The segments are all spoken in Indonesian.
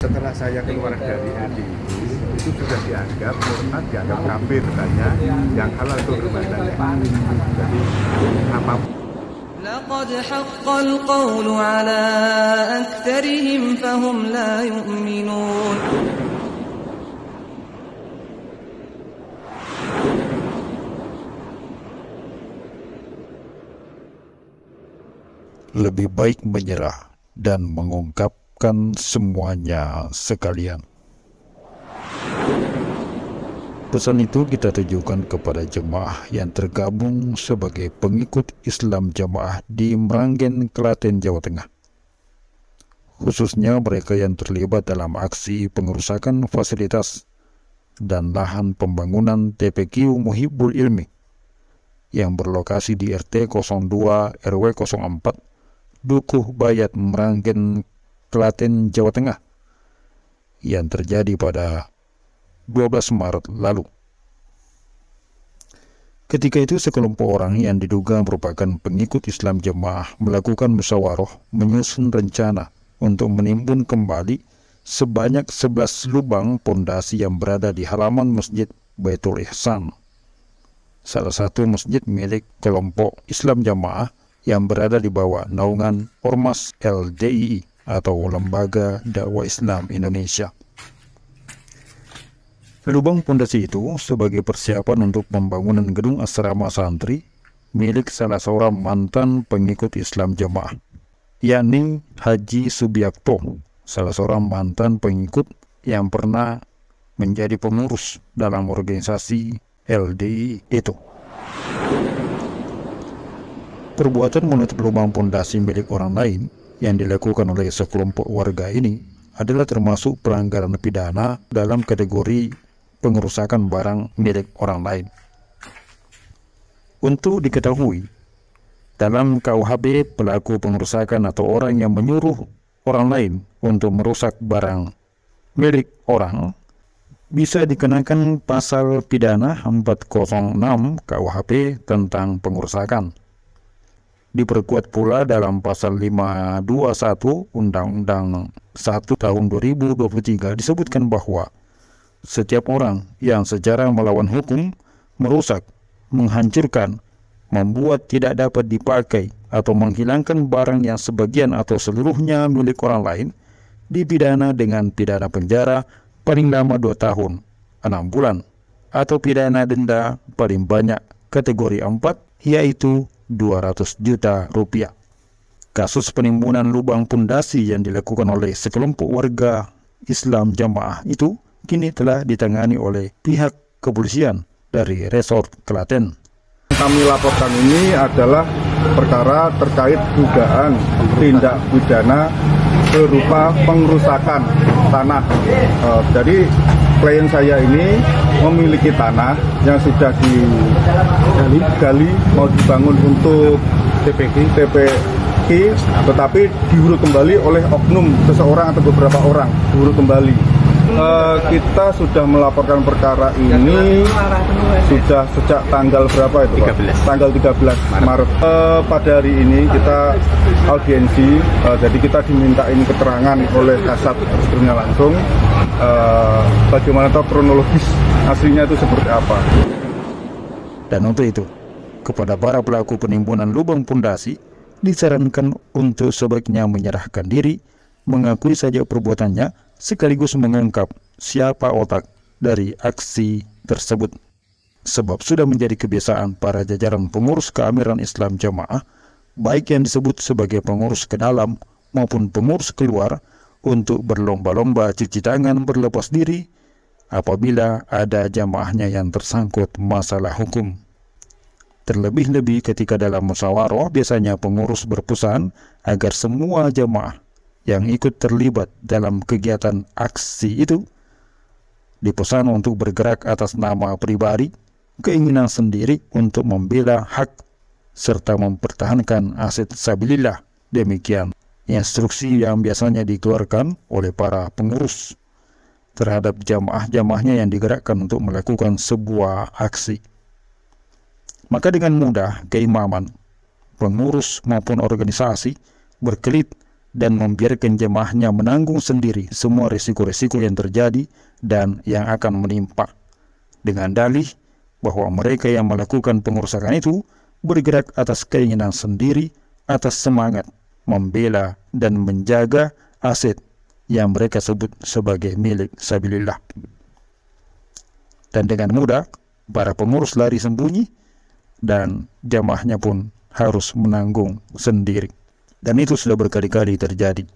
Setelah saya keluar dari NDI itu sudah dianggap murtad, dianggap kafir banyak yang halal kehormatannya. Jadi apapun. لقد حق القول على أكثرهم فهم لا يؤمنون. Lebih baik menyerah dan mengungkapkan semuanya sekalian. Pesan itu kita tujukan kepada jemaah yang tergabung sebagai pengikut Islam Jamaah di Meranggen, Klaten, Jawa Tengah. Khususnya mereka yang terlibat dalam aksi pengerusakan fasilitas dan lahan pembangunan TPQ Muhibbul Ilmi yang berlokasi di RT 02 RW 04 Dukuh Bayat, Meranggen, Klaten, Jawa Tengah yang terjadi pada 12 Maret lalu. Ketika itu sekelompok orang yang diduga merupakan pengikut Islam Jamaah melakukan musyawarah menyusun rencana untuk menimbun kembali sebanyak 11 lubang pondasi yang berada di halaman Masjid Baitul Ihsan, salah satu masjid milik kelompok Islam Jamaah yang berada di bawah naungan Ormas LDII atau Lembaga Dakwah Islam Indonesia. Lubang pondasi itu sebagai persiapan untuk pembangunan gedung asrama santri milik salah seorang mantan pengikut Islam Jamaah, yakni Haji Subiakto, salah seorang mantan pengikut yang pernah menjadi pengurus dalam organisasi LDII itu. Perbuatan menutup lubang pondasi milik orang lain yang dilakukan oleh sekelompok warga ini adalah termasuk pelanggaran pidana dalam kategori pengerusakan barang milik orang lain. Untuk diketahui, dalam KUHP pelaku pengerusakan atau orang yang menyuruh orang lain untuk merusak barang milik orang bisa dikenakan pasal pidana 406 KUHP tentang pengerusakan. Diperkuat pula dalam pasal 521 Undang-Undang 1 tahun 2023 disebutkan bahwa setiap orang yang secara melawan hukum merusak, menghancurkan, membuat tidak dapat dipakai atau menghilangkan barang yang sebagian atau seluruhnya milik orang lain dipidana dengan pidana penjara paling lama 2 tahun, 6 bulan atau pidana denda paling banyak kategori 4 yaitu 200 juta rupiah. Kasus penimbunan lubang pondasi yang dilakukan oleh sekelompok warga Islam Jamaah itu kini telah ditangani oleh pihak kepolisian dari Resort Klaten. Kami laporkan ini adalah perkara terkait dugaan tindak pidana berupa pengerusakan tanah. Jadi klien saya ini memiliki tanah yang sudah digali mau dibangun untuk TPQ, tetapi diuruk kembali oleh oknum seseorang atau beberapa orang, diuruk kembali. Kita sudah melaporkan perkara ini sudah sejak tanggal berapa itu, Pak? Tanggal 13 Maret. Pada hari ini kita audiensi, jadi kita diminta ini keterangan oleh Kasat Reskrimnya langsung, bagaimana tahu kronologis aslinya itu seperti apa. Dan untuk itu, kepada para pelaku penimbunan lubang pondasi disarankan untuk sebaiknya menyerahkan diri, mengakui saja perbuatannya, sekaligus mengungkap siapa otak dari aksi tersebut. Sebab sudah menjadi kebiasaan para jajaran pengurus keamiran Islam Jamaah, baik yang disebut sebagai pengurus ke dalam maupun pengurus keluar, untuk berlomba-lomba cuci tangan berlepas diri apabila ada jamaahnya yang tersangkut masalah hukum. Terlebih-lebih ketika dalam musyawarah biasanya pengurus berpesan agar semua jamaah yang ikut terlibat dalam kegiatan aksi itu dipesan untuk bergerak atas nama pribadi, keinginan sendiri untuk membela hak serta mempertahankan aset sabilillah. Demikian instruksi yang biasanya dikeluarkan oleh para pengurus terhadap jamaah-jamaahnya yang digerakkan untuk melakukan sebuah aksi. Maka dengan mudah keimaman, pengurus maupun organisasi berkelit dan membiarkan jemaahnya menanggung sendiri semua risiko-risiko yang terjadi dan yang akan menimpa, dengan dalih bahwa mereka yang melakukan pengerusakan itu bergerak atas keinginan sendiri, atas semangat membela dan menjaga aset yang mereka sebut sebagai milik sabilillah. Dan dengan mudah para pengurus lari sembunyi dan jamaahnya pun harus menanggung sendiri. Dan itu sudah berkali-kali terjadi.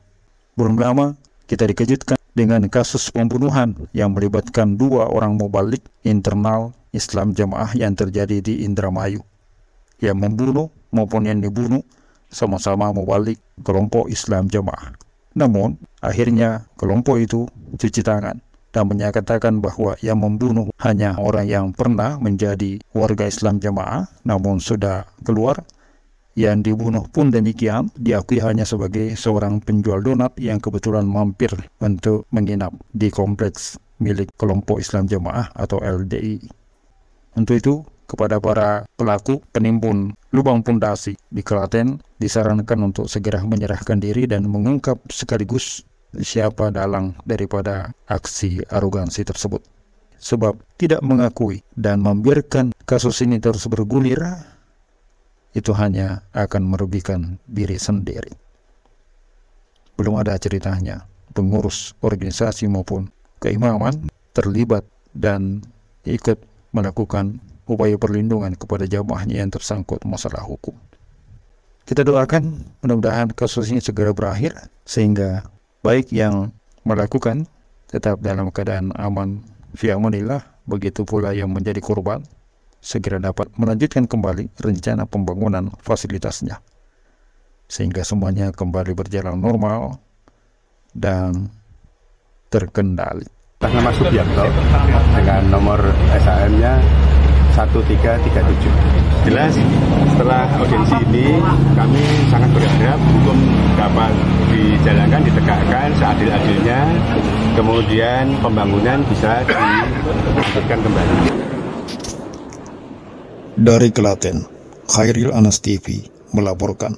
Belum lama kita dikejutkan dengan kasus pembunuhan yang melibatkan 2 orang mubalik internal Islam Jamaah yang terjadi di Indramayu. Yang membunuh maupun yang dibunuh sama-sama mubalik kelompok Islam Jamaah. Namun akhirnya kelompok itu cuci tangan dan menyatakan bahwa yang membunuh hanya orang yang pernah menjadi warga Islam Jamaah namun sudah keluar. Yang dibunuh pun demikian diakui hanya sebagai seorang penjual donat yang kebetulan mampir untuk menginap di kompleks milik kelompok Islam Jamaah atau LDI. Untuk itu, kepada para pelaku penimbun lubang pondasi di Klaten disarankan untuk segera menyerahkan diri dan mengungkap sekaligus siapa dalang daripada aksi arogansi tersebut. Sebab tidak mengakui dan membiarkan kasus ini terus bergulir, itu hanya akan merugikan diri sendiri. Belum ada ceritanya pengurus organisasi maupun keimaman terlibat dan ikut melakukan upaya perlindungan kepada jamaahnya yang tersangkut masalah hukum. Kita doakan mudah-mudahan kasus ini segera berakhir sehingga baik yang melakukan tetap dalam keadaan aman fi amanillah, begitu pula yang menjadi korban segera dapat melanjutkan kembali rencana pembangunan fasilitasnya sehingga semuanya kembali berjalan normal dan terkendali. Atas nama Subiakto dengan nomor SAM-nya 1337. Jelas setelah audiensi ini kami sangat berharap hukum dapat dijalankan, ditegakkan seadil-adilnya, kemudian pembangunan bisa dilanjutkan kembali. Dari Klaten, Khairil Anas TV melaporkan.